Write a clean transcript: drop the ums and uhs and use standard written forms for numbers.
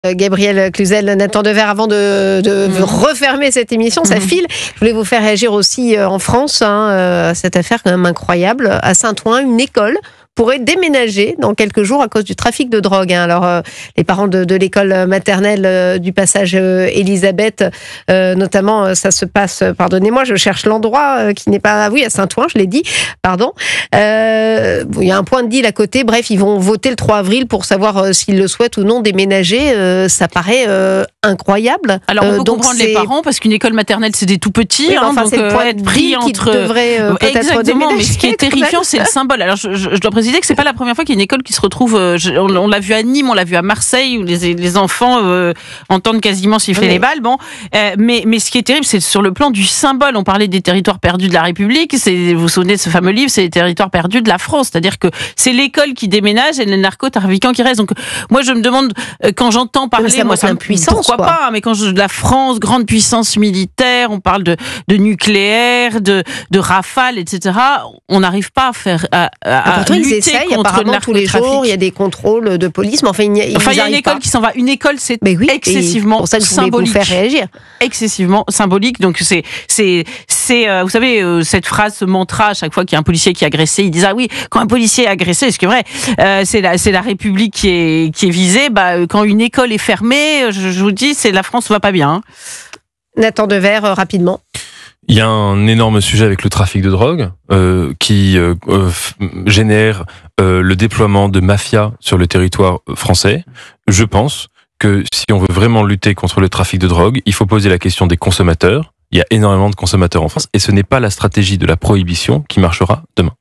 Gabriel Cluzel, Nathan Dever, avant de refermer cette émission, ça file. Je voulais vous faire réagir aussi en France, cette affaire quand même incroyable. À Saint-Ouen, une école pourrait déménager dans quelques jours à cause du trafic de drogue. Alors, les parents de l'école maternelle du passage Elisabeth, notamment, ça se passe, pardonnez-moi, je cherche l'endroit qui n'est pas... Oui, à Saint-Ouen, je l'ai dit, pardon. Il y a un point de deal à côté. Bref, ils vont voter le 3 avril pour savoir s'ils le souhaitent ou non déménager. Ça paraît incroyable. Alors, on peut comprendre les parents, parce qu'une école maternelle, c'est des tout petits. Oui, enfin, donc, c'est le point être pris entre... devrait peut-être déménager. Mais ce qui est terrifiant, c'est le symbole. Alors, je dois préciser que c'est pas la première fois qu'il y a une école qui se retrouve. On l'a vu à Nîmes, on l'a vu à Marseille, où les enfants entendent quasiment siffler les balles. Bon, mais ce qui est terrible, c'est sur le plan du symbole. On parlait des territoires perdus de la République. Vous vous souvenez de ce fameux livre, c'est les territoires perdus de la France. C'est-à-dire que c'est l'école qui déménage et les narcotrafiquants qui restent. Donc, moi, je me demande quand j'entends parler, ça montre l'impuissance, pourquoi pas, mais quand la France, grande puissance militaire, on parle de nucléaire, de Rafale, etc. On n'arrive pas à faire pourtant, ils essayent apparemment tous les jours. Il y a des contrôles de police, mais enfin, il y a une école qui s'en va. Une école, c'est excessivement pour ça que symbolique. Vous faire réagir. Excessivement symbolique. Donc c'est vous savez cette phrase, ce mantra, à chaque fois qu'il y a un policier qui est agressé, ils disent ah oui, quand un policier est agressé, ce qui est vrai, c'est la République qui est visée. Quand une école est fermée, je vous dis, la France va pas bien. Nathan Dever, rapidement. Il y a un énorme sujet avec le trafic de drogue qui génère le déploiement de mafias sur le territoire français. Je pense que si on veut vraiment lutter contre le trafic de drogue, il faut poser la question des consommateurs. Il y a énormément de consommateurs en France et ce n'est pas la stratégie de la prohibition qui marchera demain.